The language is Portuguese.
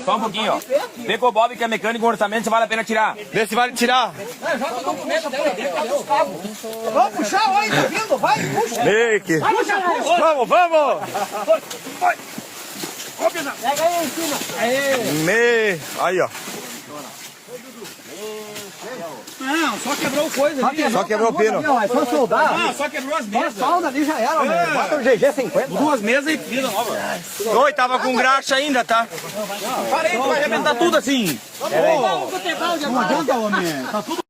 Só um pouquinho, ó. Vê com o Bob que é mecânico, o orçamento, se vale a pena tirar. Vê se vale tirar. Vamos puxar, olha, tá vindo, vai, puxa. Nick. Vamos, vamos. Pega aí em cima. Aí, ó. Não, só quebrou coisa ali. Só quebrou o pino. É só soldar. Ah, só quebrou as mesas. Solda ali já era, velho. Bota o GG50. Duas mesas e vida nova. Oi, tava com graxa ainda, tá? Parei, tu vai arrebentar tudo assim. Não adianta, homem. Tá tudo